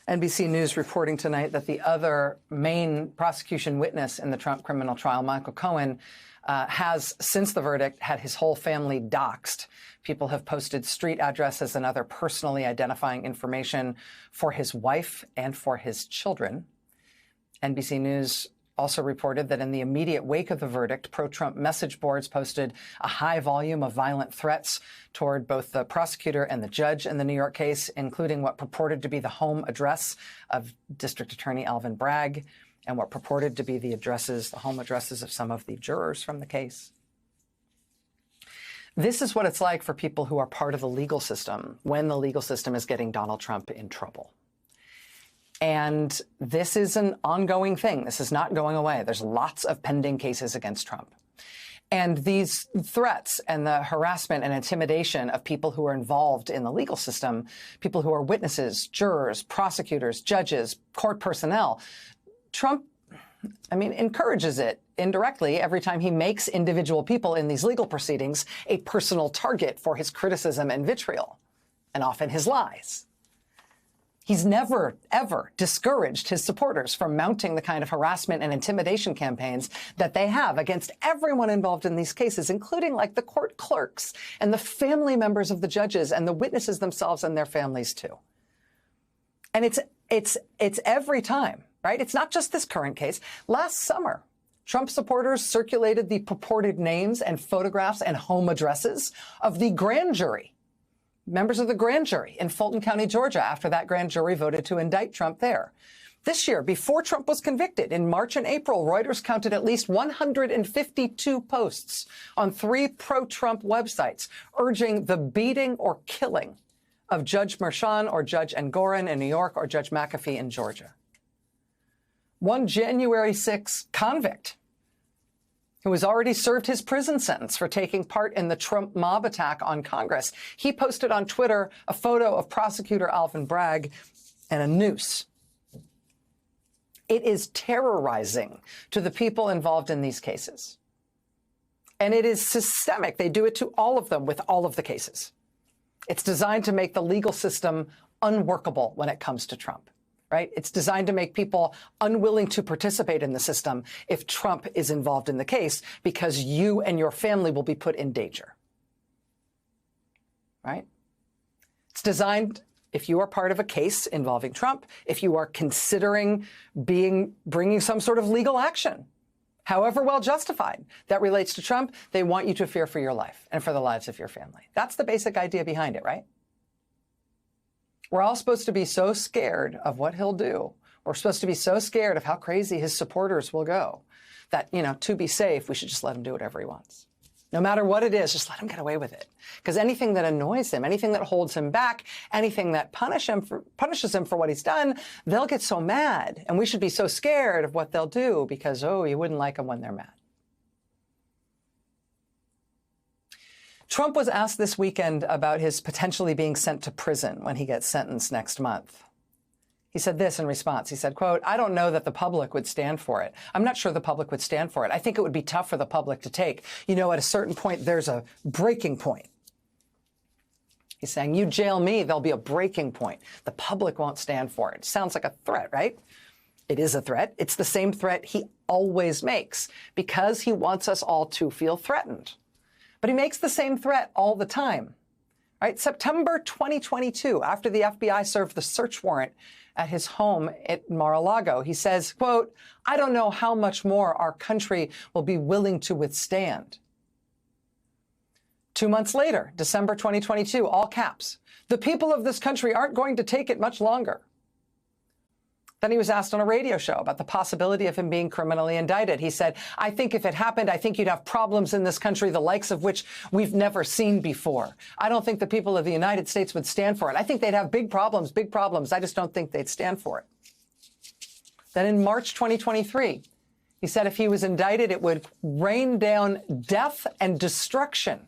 NBC News reporting tonight that the other main prosecution witness in the Trump criminal trial, Michael Cohen, has, since the verdict, had his whole family doxxed. People have posted street addresses and other personally identifying information for his wife and for his children. NBC News also reported that in the immediate wake of the verdict, pro-Trump message boards posted a high volume of violent threats toward both the prosecutor and the judge in the New York case, including what purported to be the home address of District Attorney Alvin Bragg and what purported to be the home addresses of some of the jurors from the case. This is what it's like for people who are part of the legal system when the legal system is getting Donald Trump in trouble. And this is an ongoing thing. This is not going away. There's lots of pending cases against Trump. And these threats and the harassment and intimidation of people who are involved in the legal system, people who are witnesses, jurors, prosecutors, judges, court personnel, Trump, encourages it indirectly every time he makes individual people in these legal proceedings a personal target for his criticism and vitriol, and often his lies. He's never, ever discouraged his supporters from mounting the kind of harassment and intimidation campaigns that they have against everyone involved in these cases, including like the court clerks and the family members of the judges and the witnesses themselves and their families too. And it's every time, right? It's not just this current case. Last summer, Trump supporters circulated the purported names and photographs and home addresses of the grand jury, members of the grand jury in Fulton County, Georgia, after that grand jury voted to indict Trump there. This year, before Trump was convicted, in March and April, Reuters counted at least 152 posts on 3 pro-Trump websites urging the beating or killing of Judge Merchan or Judge Engoron in New York or Judge McAfee in Georgia. One January 6 convict who has already served his prison sentence for taking part in the Trump mob attack on Congress. He posted on Twitter a photo of prosecutor Alvin Bragg and a noose. It is terrorizing to the people involved in these cases. And it is systemic. They do it to all of them with all of the cases. It's designed to make the legal system unworkable when it comes to Trump. Right? It's designed to make people unwilling to participate in the system if Trump is involved in the case, because you and your family will be put in danger. Right? It's designed, if you are part of a case involving Trump, if you are considering bringing some sort of legal action, however well justified, that relates to Trump, they want you to fear for your life and for the lives of your family. That's the basic idea behind it, right? We're all supposed to be so scared of what he'll do. We're supposed to be so scared of how crazy his supporters will go that, to be safe, we should just let him do whatever he wants. No matter what it is, just let him get away with it. Because anything that annoys him, anything that holds him back, anything that punishes him for what he's done, they'll get so mad. And we should be so scared of what they'll do because, you wouldn't like them when they're mad. Trump was asked this weekend about his potentially being sent to prison when he gets sentenced next month. He said this in response. He said, quote, "I don't know that the public would stand for it. I'm not sure the public would stand for it. I think it would be tough for the public to take. At a certain point, there's a breaking point." He's saying, you jail me, there'll be a breaking point. The public won't stand for it. Sounds like a threat, right? It is a threat. It's the same threat he always makes because he wants us all to feel threatened. But he makes the same threat all the time, right? September 2022, after the FBI served the search warrant at his home at Mar-a-Lago, he says, quote, "I don't know how much more our country will be willing to withstand." 2 months later, December 2022, all caps, "The people of this country aren't going to take it much longer." Then he was asked on a radio show about the possibility of him being criminally indicted. He said, "I think if it happened, I think you'd have problems in this country, the likes of which we've never seen before. I don't think the people of the United States would stand for it. I think they'd have big problems. I just don't think they'd stand for it." Then in March 2023, he said if he was indicted, it would rain down death and destruction.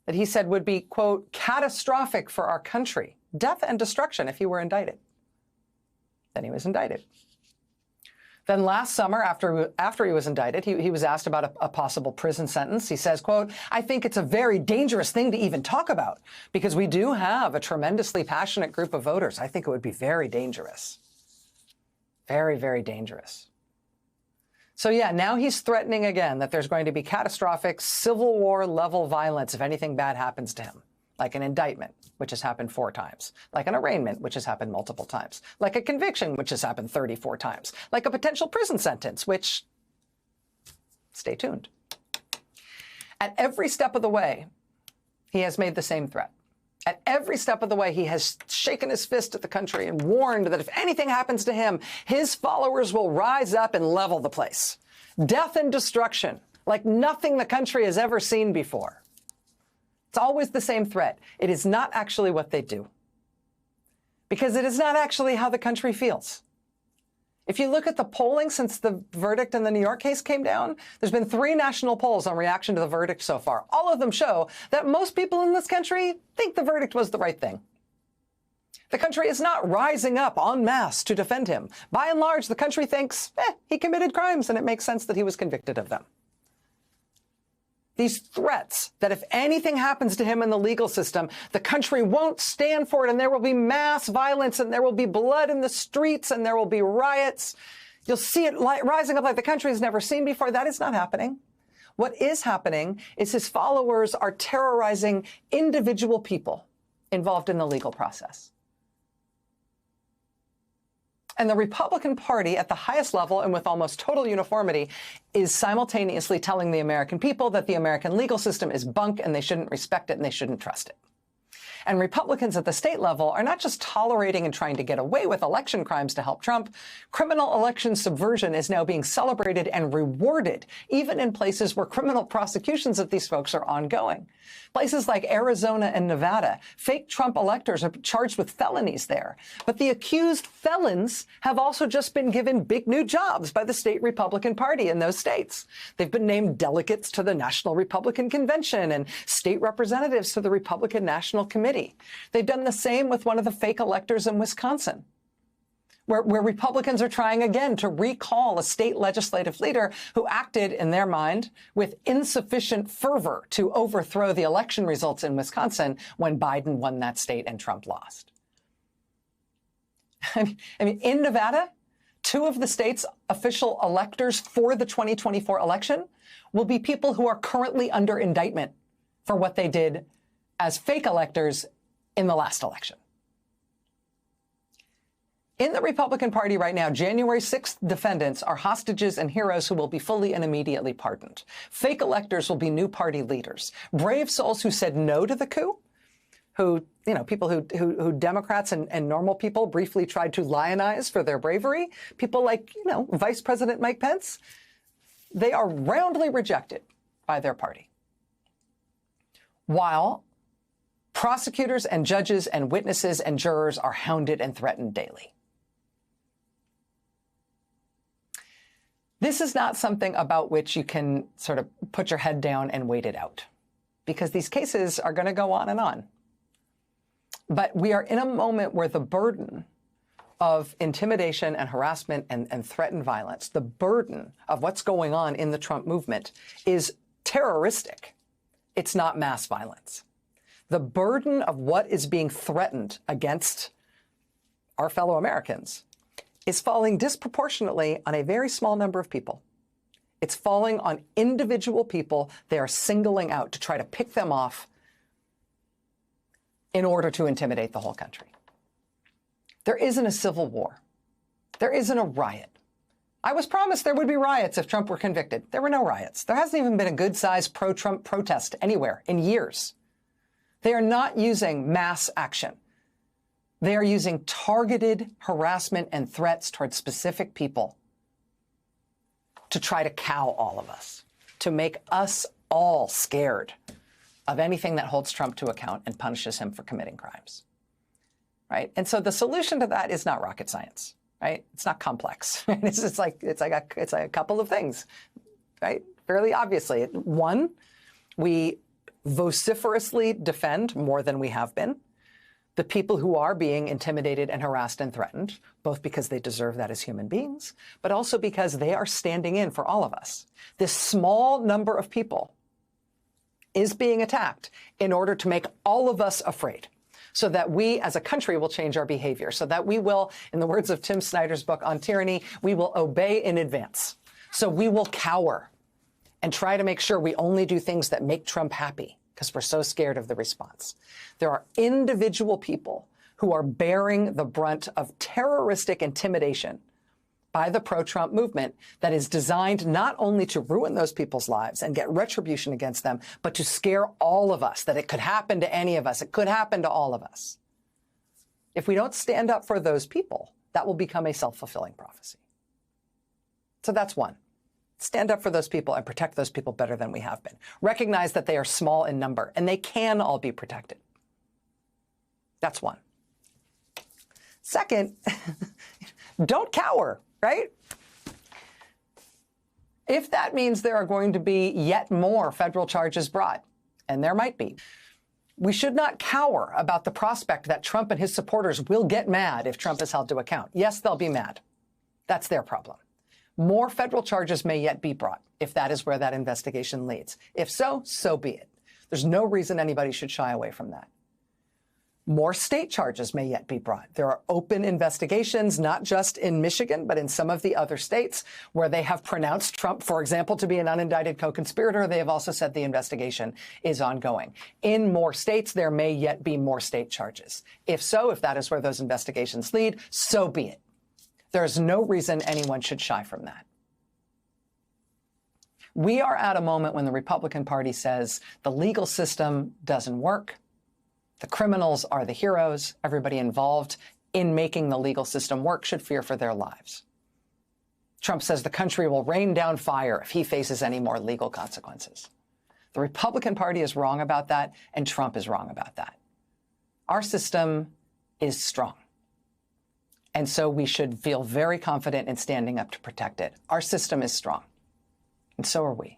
That he said would be, quote, "catastrophic for our country." Death and destruction if he were indicted. Then he was indicted. Then last summer, after he was indicted, he was asked about a possible prison sentence. He says, quote, "I think it's a very dangerous thing to even talk about because we do have a tremendously passionate group of voters. I think it would be very dangerous. Very, very dangerous." So yeah, now he's threatening again that there's going to be catastrophic Civil War level violence if anything bad happens to him, like an indictment, which has happened 4 times, like an arraignment, which has happened multiple times, like a conviction, which has happened 34 times, like a potential prison sentence, which, stay tuned. At every step of the way, he has made the same threat. At every step of the way, he has shaken his fist at the country and warned that if anything happens to him, his followers will rise up and level the place. Death and destruction, like nothing the country has ever seen before. It's always the same threat. It is not actually what they do, because it is not actually how the country feels. If you look at the polling since the verdict in the New York case came down, there's been 3 national polls on reaction to the verdict so far. All of them show that most people in this country think the verdict was the right thing. The country is not rising up en masse to defend him. By and large, the country thinks, he committed crimes and it makes sense that he was convicted of them. These threats that if anything happens to him in the legal system, the country won't stand for it and there will be mass violence and there will be blood in the streets and there will be riots. You'll see it rising up like the country has never seen before. That is not happening. What is happening is his followers are terrorizing individual people involved in the legal process. And the Republican Party at the highest level and with almost total uniformity is simultaneously telling the American people that the American legal system is bunk and they shouldn't respect it and they shouldn't trust it. And Republicans at the state level are not just tolerating and trying to get away with election crimes to help Trump. Criminal election subversion is now being celebrated and rewarded, even in places where criminal prosecutions of these folks are ongoing. Places like Arizona and Nevada, fake Trump electors are charged with felonies there. But the accused felons have also just been given big new jobs by the state Republican Party in those states. They've been named delegates to the National Republican Convention and state representatives to the Republican National Committee. They've done the same with one of the fake electors in Wisconsin, where Republicans are trying again to recall a state legislative leader who acted, in their mind, with insufficient fervor to overthrow the election results in Wisconsin when Biden won that state and Trump lost. I mean, in Nevada, 2 of the state's official electors for the 2024 election will be people who are currently under indictment for what they did as fake electors in the last election. In the Republican Party right now, January 6th defendants are hostages and heroes who will be fully and immediately pardoned. Fake electors will be new party leaders. Brave souls who said no to the coup, people who Democrats and normal people briefly tried to lionize for their bravery, people like, Vice President Mike Pence, they are roundly rejected by their party. While prosecutors and judges and witnesses and jurors are hounded and threatened daily. This is not something about which you can sort of put your head down and wait it out, because these cases are going to go on and on. But we are in a moment where the burden of intimidation and harassment and threatened violence, the burden of what's going on in the Trump movement is terroristic. It's not mass violence. The burden of what is being threatened against our fellow Americans is falling disproportionately on a very small number of people. It's falling on individual people they are singling out to try to pick them off in order to intimidate the whole country. There isn't a civil war. There isn't a riot. I was promised there would be riots if Trump were convicted. There were no riots. There hasn't even been a good-sized pro-Trump protest anywhere in years. They are not using mass action. They are using targeted harassment and threats towards specific people to try to cow all of us, to make us all scared of anything that holds Trump to account and punishes him for committing crimes, right? And so the solution to that is not rocket science, right? It's not complex. It's like a couple of things, right? Fairly obviously. 1, we vociferously defend more than we have been the people who are being intimidated and harassed and threatened, both because they deserve that as human beings, but also because they are standing in for all of us. This small number of people is being attacked in order to make all of us afraid, so that we as a country will change our behavior, so that we will, in the words of Tim Snyder's book on tyranny, we will obey in advance. So we will cower and try to make sure we only do things that make Trump happy, because we're so scared of the response. There are individual people who are bearing the brunt of terroristic intimidation by the pro-Trump movement that is designed not only to ruin those people's lives and get retribution against them, but to scare all of us, that it could happen to any of us. It could happen to all of us. If we don't stand up for those people, that will become a self-fulfilling prophecy. So that's one. Stand up for those people and protect those people better than we have been. Recognize that they are small in number and they can all be protected. That's one. Second, don't cower, right? If that means there are going to be yet more federal charges brought, and there might be, we should not cower about the prospect that Trump and his supporters will get mad if Trump is held to account. Yes, they'll be mad. That's their problem. More federal charges may yet be brought if that is where that investigation leads. If so, so be it. There's no reason anybody should shy away from that. More state charges may yet be brought. There are open investigations, not just in Michigan, but in some of the other states where they have pronounced Trump, for example, to be an unindicted co-conspirator. They have also said the investigation is ongoing. In more states, there may yet be more state charges. If so, if that is where those investigations lead, so be it. There is no reason anyone should shy from that. We are at a moment when the Republican Party says the legal system doesn't work. The criminals are the heroes. Everybody involved in making the legal system work should fear for their lives. Trump says the country will rain down fire if he faces any more legal consequences. The Republican Party is wrong about that, and Trump is wrong about that. Our system is strong. And so we should feel very confident in standing up to protect it. Our system is strong, and so are we.